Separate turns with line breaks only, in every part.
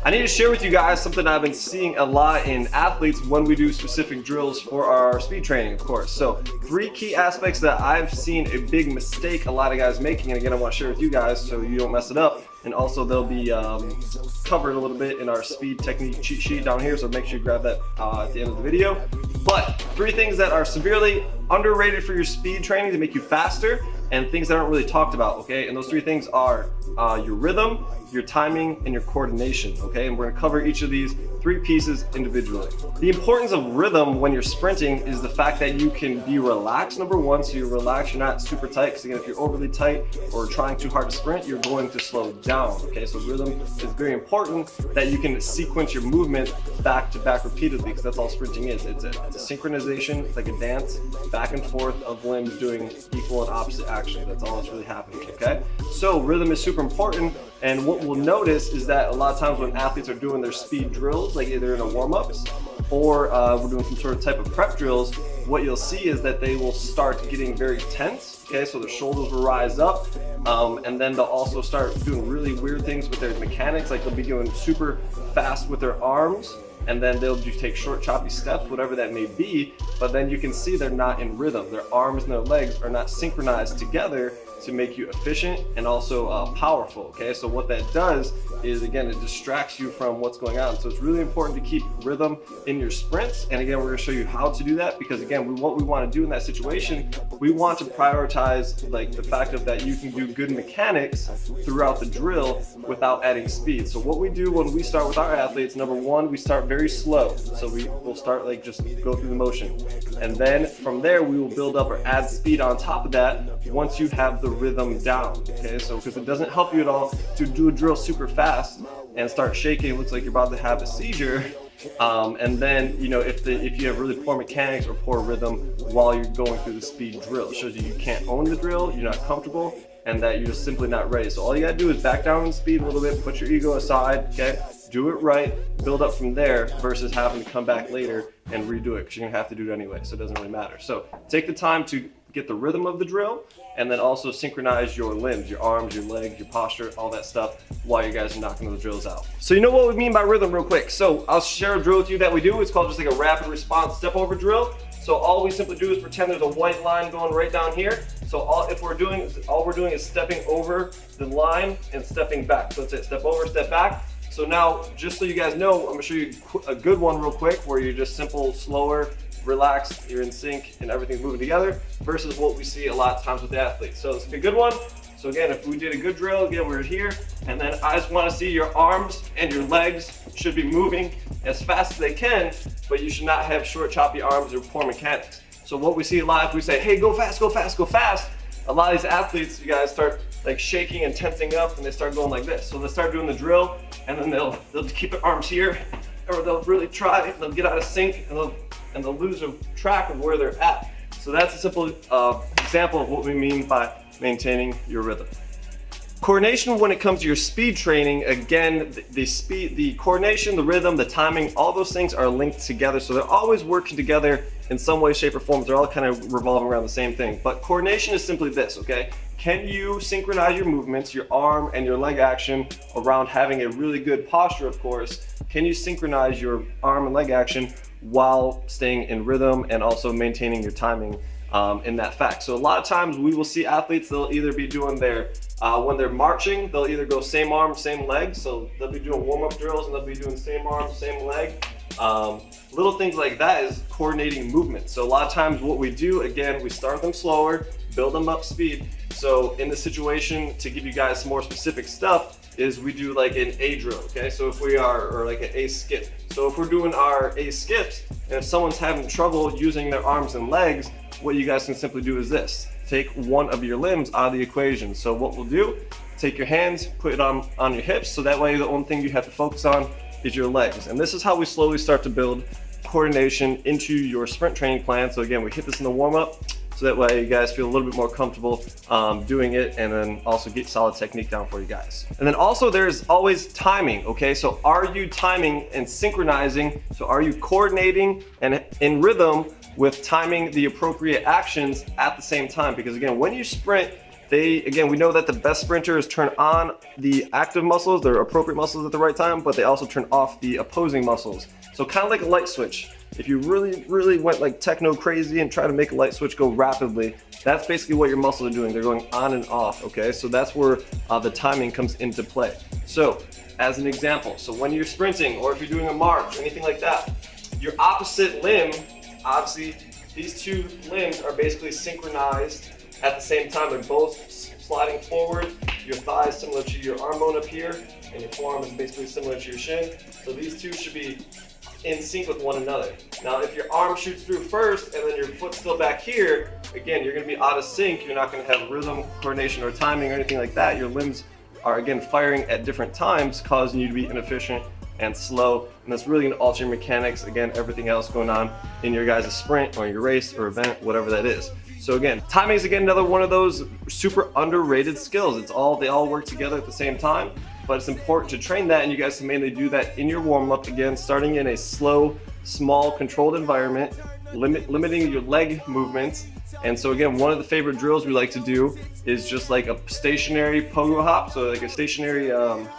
I need to share with you guys something I've been seeing a lot in athletes when we do specific drills for our speed training, of course. So 3 key aspects that I've seen a big mistake a lot of guys making, and again, I want to share with you guys so you don't mess it up. And also they'll be covered a little bit in our speed technique cheat sheet down here, so make sure you grab that at the end of the video. But 3 things that are severely underrated for your speed training to make you faster, and things that aren't really talked about, okay? And those 3 things are your rhythm, your timing, and your coordination, okay? And we're gonna cover each of these 3 pieces individually. The importance of rhythm when you're sprinting is the fact that you can be relaxed, number 1, so you're relaxed, you're not super tight, because again, if you're overly tight or trying too hard to sprint, you're going to slow down, okay? So rhythm is very important, that you can sequence your movement back to back repeatedly, because that's all sprinting is. It's a synchronization, it's like a dance, back and forth of limbs doing equal and opposite action. That's all that's really happening, okay? So rhythm is super important, and what we'll notice is that a lot of times when athletes are doing their speed drills, like either in a warm-ups or we're doing some sort of type of prep drills, what you'll see is that they will start getting very tense, okay? So their shoulders will rise up, and then they'll also start doing really weird things with their mechanics, like they'll be going super fast with their arms, and then they'll just take short choppy steps, whatever that may be, but then you can see they're not in rhythm. Their arms and their legs are not synchronized together to make you efficient and also powerful, okay? So what that does is, again, it distracts you from what's going on. So it's really important to keep rhythm in your sprints, and again, we're gonna show you how to do that, because again, what we wanna do in that situation, we want to prioritize like the fact of that you can do good mechanics throughout the drill without adding speed. So what we do when we start with our athletes, number 1, we start very slow. So we'll start like just go through the motion. And then from there, we will build up or add speed on top of that once you have the rhythm down, okay? So because it doesn't help you at all to do a drill super fast and start shaking, it looks like you're about to have a seizure. And then, you know, if you have really poor mechanics or poor rhythm while you're going through the speed drill, it shows you can't own the drill, you're not comfortable, and that you're just simply not ready. So all you gotta do is back down in speed a little bit, put your ego aside, okay? Do it right, build up from there versus having to come back later and redo it, because you're gonna have to do it anyway, so it doesn't really matter. So take the time to get the rhythm of the drill, and then also synchronize your limbs, your arms, your legs, your posture, all that stuff while you guys are knocking those drills out. So you know what we mean by rhythm real quick. So I'll share a drill with you that we do. It's called just like a rapid response step over drill. So all we simply do is pretend there's a white line going right down here. So all we're doing is stepping over the line and stepping back. So that's it, step over, step back. So now, just so you guys know, I'm gonna show you a good one real quick where you're just simple, slower, relaxed, you're in sync and everything's moving together, versus what we see a lot of times with the athletes. So it's a good one. So again, if we did a good drill, again, we're here, and then I just wanna see your arms and your legs should be moving as fast as they can, but you should not have short, choppy arms or poor mechanics. So what we see a lot, if we say, hey, go fast, go fast, go fast, a lot of these athletes, you guys start like shaking and tensing up, and they start going like this. So they'll start doing the drill, and then they'll keep their arms here, or they'll really try, they'll get out of sync, and they'll lose a track of where they're at. So that's a simple example of what we mean by maintaining your rhythm. Coordination when it comes to your speed training, again, the coordination, the rhythm, the timing, all those things are linked together. So they're always working together in some way, shape, or form. They're all kind of revolving around the same thing. But coordination is simply this, okay? Can you synchronize your movements, your arm and your leg action around having a really good posture, of course? Can you synchronize your arm and leg action while staying in rhythm and also maintaining your timing in that fact? So a lot of times we will see athletes, they'll either be doing their, when they're marching, they'll either go same arm, same leg. So they'll be doing warm-up drills and they'll be doing same arm, same leg. Little things like that is coordinating movement. So a lot of times what we do, again, we start them slower, build them up speed. So in the situation, to give you guys some more specific stuff, is we do like an A drill, okay? So if we are, or like an A skip. So if we're doing our A skips, and if someone's having trouble using their arms and legs, what you guys can simply do is this. Take one of your limbs out of the equation. So what we'll do, take your hands, put it on your hips, so that way the only thing you have to focus on is your legs. And this is how we slowly start to build coordination into your sprint training plan. So again, we hit this in the warm-up, so that way you guys feel a little bit more comfortable doing it, and then also get solid technique down for you guys. And then also there's always timing, okay? So are you timing and synchronizing? So are you coordinating and in rhythm with timing the appropriate actions at the same time? Because again, when you sprint, again, we know that the best sprinters turn on the active muscles, their appropriate muscles at the right time, but they also turn off the opposing muscles. So kind of like a light switch. If you really went like techno crazy and try to make a light switch go rapidly, that's basically what your muscles are doing. They're going on and off, okay? So that's where the timing comes into play. So as an example, so when you're sprinting or if you're doing a march or anything like that, your opposite limb, obviously these two limbs are basically synchronized at the same time. They're both sliding forward. Your thigh is similar to your arm bone up here, and your forearm is basically similar to your shin. So these two should be in sync with one another. Now, if your arm shoots through first and then your foot's still back here, again, you're gonna be out of sync. You're not gonna have rhythm, coordination, or timing or anything like that. Your limbs are, again, firing at different times, causing you to be inefficient and slow. And that's really gonna alter your mechanics, again, everything else going on in your guys' sprint or your race or event, whatever that is. So again, timing is again another one of those super underrated skills. they all work together at the same time, but it's important to train that, and you guys can mainly do that in your warm-up, again, starting in a slow, small, controlled environment, limiting your leg movements. And so again, one of the favorite drills we like to do is just like a stationary pogo hop, so like a stationary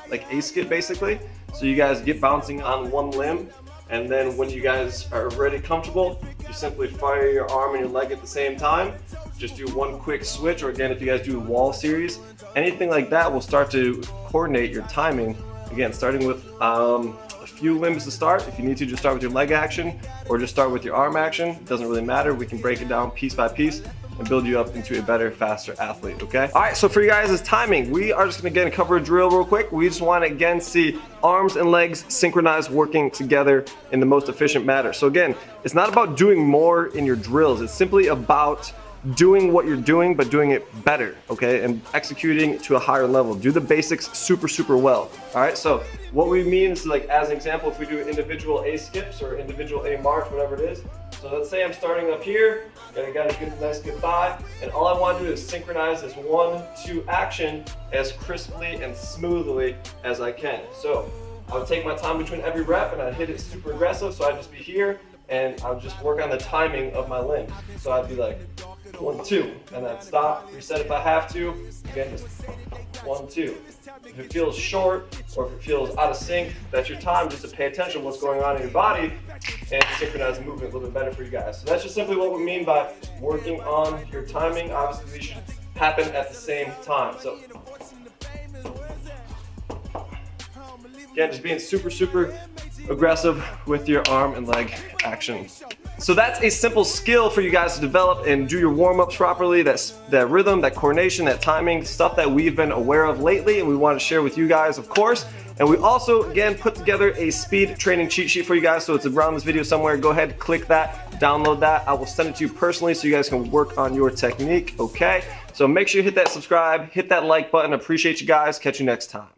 like A-skip basically. So you guys get bouncing on one limb, and then when you guys are already comfortable, you simply fire your arm and your leg at the same time. Just do one quick switch, or again, if you guys do a wall series, anything like that will start to coordinate your timing. Again, starting with a few limbs to start. If you need to, just start with your leg action or just start with your arm action. It doesn't really matter. We can break it down piece by piece and build you up into a better, faster athlete, okay? All right, so for you guys' timing, we are just gonna again cover a drill real quick. We just wanna again see arms and legs synchronized, working together in the most efficient manner. So again, it's not about doing more in your drills. It's simply about doing what you're doing, but doing it better, okay? And executing to a higher level. Do the basics super well, all right? So what we mean is, like, as an example, if we do individual A skips or individual A march, whatever it is. So let's say I'm starting up here, and I got a nice good thigh, and all I want to do is synchronize this 1-2 action as crisply and smoothly as I can. So I would take my time between every rep, and I'd hit it super aggressive, so I'd just be here, and I would just work on the timing of my limb. So I'd be like 1-2, and I'd stop, reset if I have to. Again, just 1-2. If it feels short or if it feels out of sync, that's your time just to pay attention to what's going on in your body and synchronize the movement a little bit better for you guys. So that's just simply what we mean by working on your timing. Obviously, these should happen at the same time. So again, just being super aggressive with your arm and leg action. So that's a simple skill for you guys to develop and do your warm-ups properly. That rhythm, that coordination, that timing, stuff that we've been aware of lately and we want to share with you guys, of course. And we also, again, put together a speed training cheat sheet for you guys, so it's around this video somewhere. Go ahead, click that, download that. I will send it to you personally so you guys can work on your technique, okay? So make sure you hit that subscribe, hit that like button. Appreciate you guys. Catch you next time.